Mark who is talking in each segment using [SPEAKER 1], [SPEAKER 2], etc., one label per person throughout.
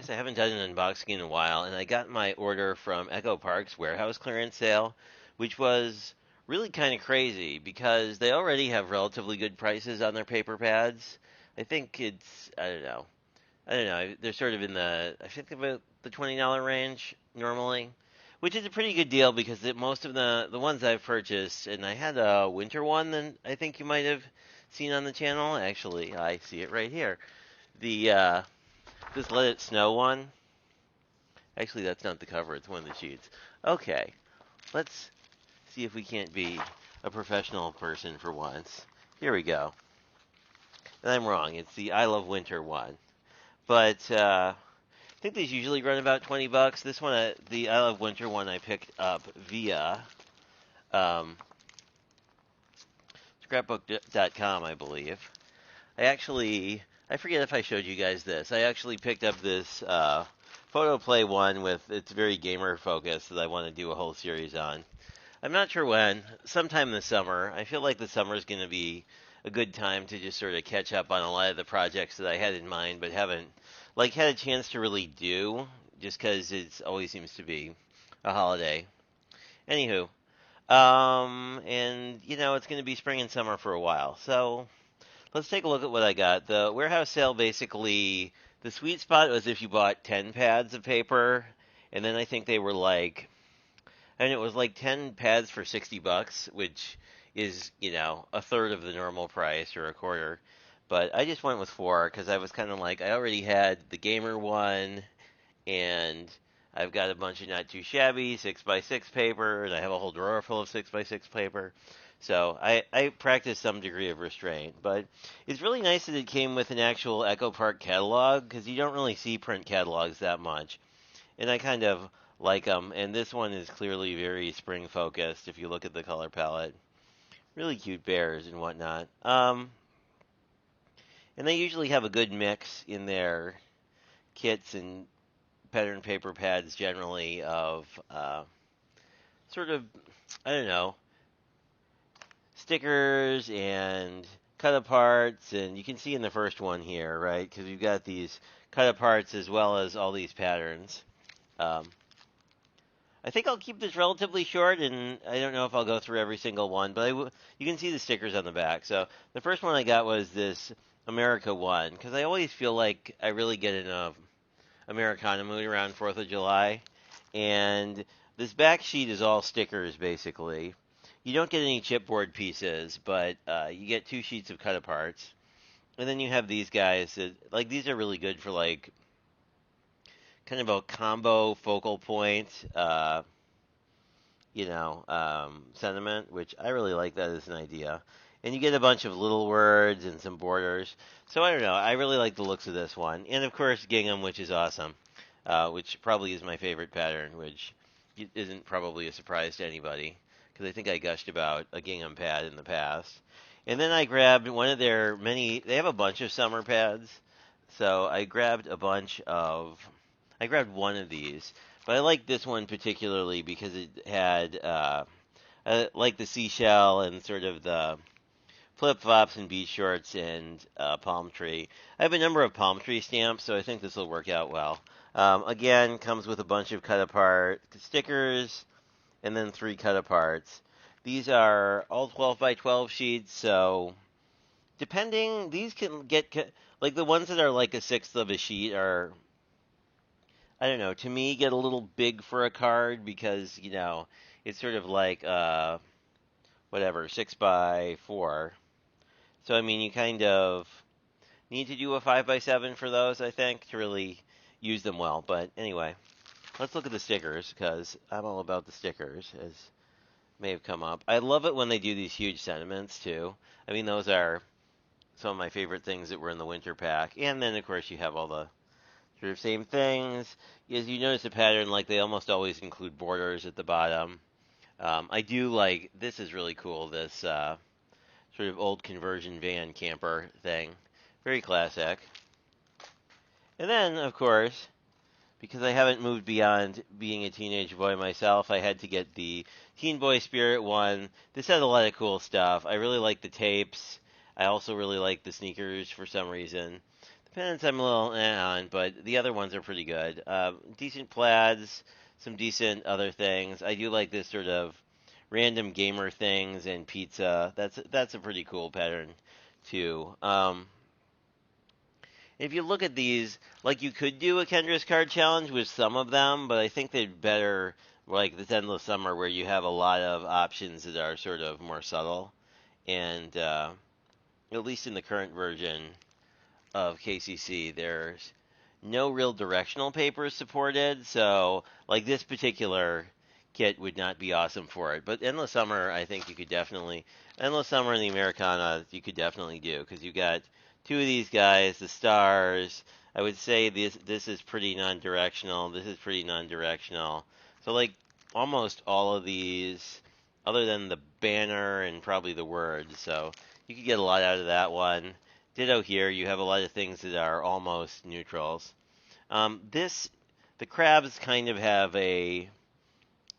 [SPEAKER 1] guys. I haven't done an unboxing in a while, and I got my order from Echo Park's warehouse clearance sale, which was really kind of crazy because they already have relatively good prices on their paper pads. I think it's, I don't know. They're sort of in I think about the $20 range normally, which is a pretty good deal because most of the ones I've purchased, and I had a winter one that I think you might have seen on the channel. Actually, I see it right here. The this Let It Snow one. Actually, that's not the cover. It's one of the sheets. Okay, let's see if we can't be a professional person for once. Here we go. And I'm wrong. It's the I Love Winter one. But I think these usually run about $20. This one, the I Love Winter one, I picked up via um, scrapbook.com, I believe. I forget if I showed you guys this. I actually picked up this photo play one with it's very gamer focused that I want to do a whole series on. I'm not sure when. Sometime this summer. I feel like the summer is going to be a good time to just sort of catch up on a lot of the projects that I had in mind but haven't had a chance to really do just because it always seems to be a holiday. Anywho, and it's going to be spring and summer for a while. So let's take a look at what I got. The warehouse sale basically, the sweet spot was if you bought 10 pads of paper, and then I think they were and it was like 10 pads for $60, which is, a third of the normal price or a quarter. But I just went with four because I was kind of like, I already had the gamer one, and I've got a bunch of not too shabby 6x6 paper, and I have a whole drawer full of 6x6 paper. So I practiced some degree of restraint, but it's really nice that it came with an actual Echo Park catalog because you don't really see print catalogs that much, and I kind of like them. And this one is clearly very spring focused. If you look at the color palette, really cute bears and whatnot. And they usually have a good mix in their kits and pattern paper pads generally of sort of, I don't know, stickers and cut aparts, and you can see in the first one here, right? Because we've got these cut aparts as well as all these patterns. Um, I think I'll keep this relatively short, and I don't know if I'll go through every single one, but you can see the stickers on the back. So the first one I got was this America one, because I always feel like I really get in a Americana mood around 4th of July, and this back sheet is all stickers basically. You don't get any chipboard pieces, but you get two sheets of cut aparts. And then you have these guys that, these are really good for, kind of a combo focal point, sentiment, which I really like that as an idea. And you get a bunch of little words and some borders. So I don't know. I really like the looks of this one. And of course, gingham, which is awesome, which probably is my favorite pattern, which isn't probably a surprise to anybody because I think I gushed about a gingham pad in the past. And then I grabbed one of their they have a bunch of summer pads. So I grabbed one of these. But I like this one particularly because it had, like the seashell and sort of the flip flops and beach shorts and palm tree. I have a number of palm tree stamps, so I think this will work out well. Again, comes with a bunch of cut apart stickers and then 3 cut aparts. These are all 12 by 12 sheets, so these can get, like the ones that are like a sixth of a sheet are, I don't know, to me get a little big for a card because, it's sort of like, whatever, 6 by 4. So, I mean, you kind of need to do a 5 by 7 for those, I think, to really use them well. But anyway, let's look at the stickers because I'm all about the stickers, as may have come up. I love it when they do these huge sentiments, too. I mean, those are some of my favorite things that were in the winter pack. And then, of course, you have all the sort of same things. As you notice a pattern, like they almost always include borders at the bottom. I do like, this is really cool, this sort of old conversion van camper thing. Very classic. And then, of course, because I haven't moved beyond being a teenage boy myself, I had to get the Teen Boy Spirit one. This has a lot of cool stuff. I really like the tapes. I also really like the sneakers for some reason. The Pennants I'm a little on, but the other ones are pretty good. Decent plaids, some decent other things. I do like this sort of random gamer things and pizza. That's a pretty cool pattern too. If you look at these, like you could do a Kendra's card challenge with some of them, but I think they'd better like this Endless Summer where you have a lot of options that are sort of more subtle. And at least in the current version of KCC, there's no real directional papers supported. So like this particular kit would not be awesome for it. But Endless Summer, I think you could definitely Endless Summer and the Americana, you could definitely do because you got two of these guys, the stars. I would say this is pretty non-directional. This is pretty non-directional. So like almost all of these, other than the banner and probably the words. So you could get a lot out of that one. Ditto here. You have a lot of things that are almost neutrals. The crabs kind of have a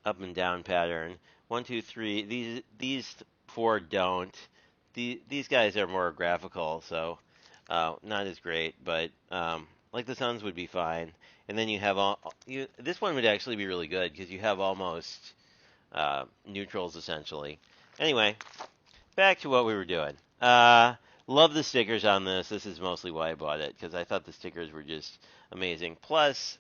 [SPEAKER 1] up and down pattern. 1, 2, 3. These four don't. These guys are more graphical, so not as great. But like the suns would be fine. And then you have this one would actually be really good because you have almost neutrals essentially. Anyway, back to what we were doing. Love the stickers on this. This is mostly why I bought it because I thought the stickers were just amazing. Plus,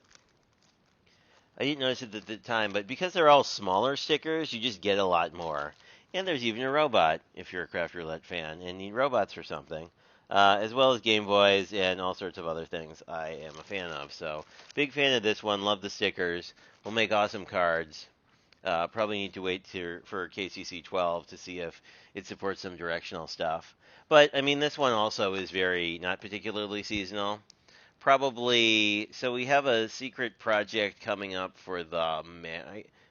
[SPEAKER 1] I didn't notice it at the time, but because they're all smaller stickers, you just get a lot more. And there's even a robot, if you're a Craft Roulette fan and need robots for something. As well as Game Boys and all sorts of other things I am a fan of. So, big fan of this one. Love the stickers. We'll make awesome cards. Probably need to wait for KCC 12 to see if it supports some directional stuff. But, I mean, this one also is not particularly seasonal. Probably, so we have a secret project coming up for the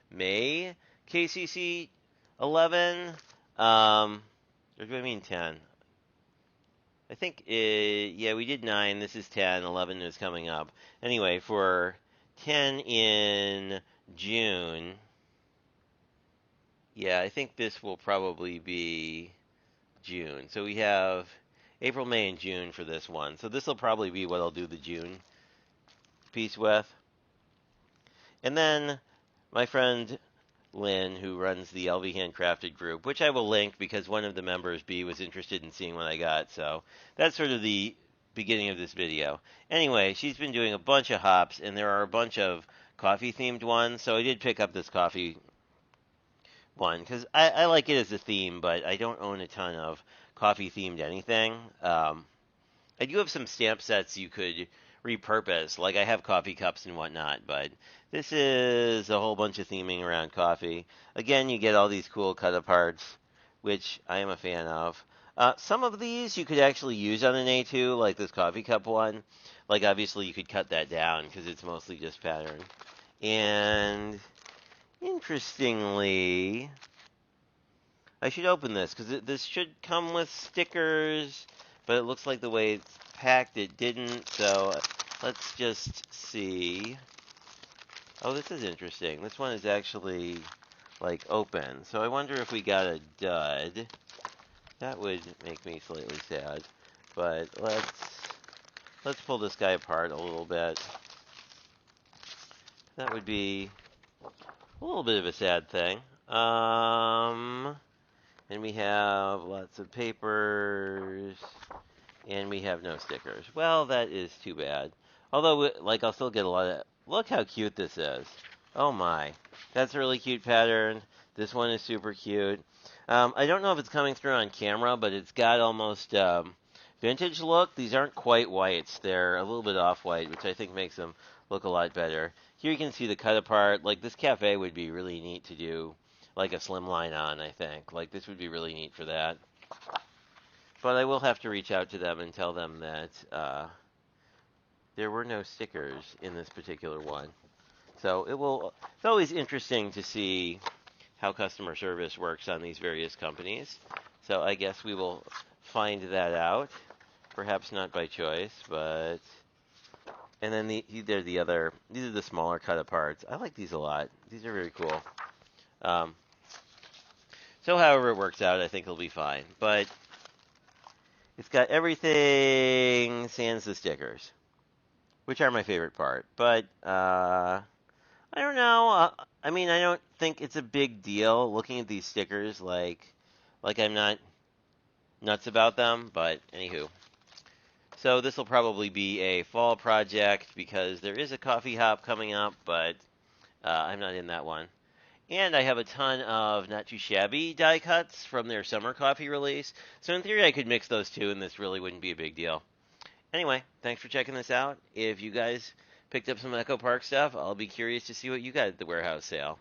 [SPEAKER 1] May KCC 11. Or do I mean 10? I think, yeah, we did 9. This is 10. 11 is coming up. Anyway, for 10 in June, yeah, I think this will probably be June. So we have April, May, and June for this one. So this will probably be what I'll do the June piece with. And then my friend Lynn, who runs the LV Handcrafted group, which I will link because one of the members, B, was interested in seeing what I got. So that's sort of the beginning of this video. Anyway, she's been doing a bunch of hops, and there are a bunch of coffee-themed ones. So I did pick up this coffee one because I like it as a theme, but I don't own a ton of coffee-themed anything. I do have some stamp sets you could repurpose, like I have coffee cups and whatnot, but this is a whole bunch of theming around coffee. Again, you get all these cool cut-aparts, which I am a fan of. Some of these you could actually use on an A2, like this coffee cup one. Like, obviously, you could cut that down because it's mostly just pattern. And interestingly, I should open this because this should come with stickers, but it looks like the way it's packed it didn't, so let's just see. Oh, this is interesting. This one is actually, like, open, so I wonder if we got a dud. That would make me slightly sad, but let's pull this guy apart a little bit. That would be a little bit of a sad thing. And we have lots of papers, and we have no stickers. Well, that is too bad. Although, like, I'll still get a lot of... Look how cute this is. Oh my. That's a really cute pattern. This one is super cute. I don't know if it's coming through on camera, but it's got almost vintage look. These aren't quite whites. They're a little bit off-white, which I think makes them look a lot better. Here you can see the cut-apart. Like, this cafe would be really neat to do, like, a slimline on, I think. Like, this would be really neat for that. But I will have to reach out to them and tell them that there were no stickers in this particular one. So it's always interesting to see how customer service works on these various companies. So I guess we will find that out. Perhaps not by choice, but... And then these are the smaller cut-aparts. I like these a lot. These are very cool. So however it works out, I think it'll be fine. But It's got everything sans the stickers, which are my favorite part. But I don't know. I mean, I don't think it's a big deal looking at these stickers. Like I'm not nuts about them. But anywho, so this will probably be a fall project because there is a coffee hop coming up, but I'm not in that one. And I have a ton of not too shabby die cuts from their summer coffee release. So in theory, I could mix those two, and this really wouldn't be a big deal. Anyway, thanks for checking this out. If you guys picked up some Echo Park stuff, I'll be curious to see what you got at the warehouse sale.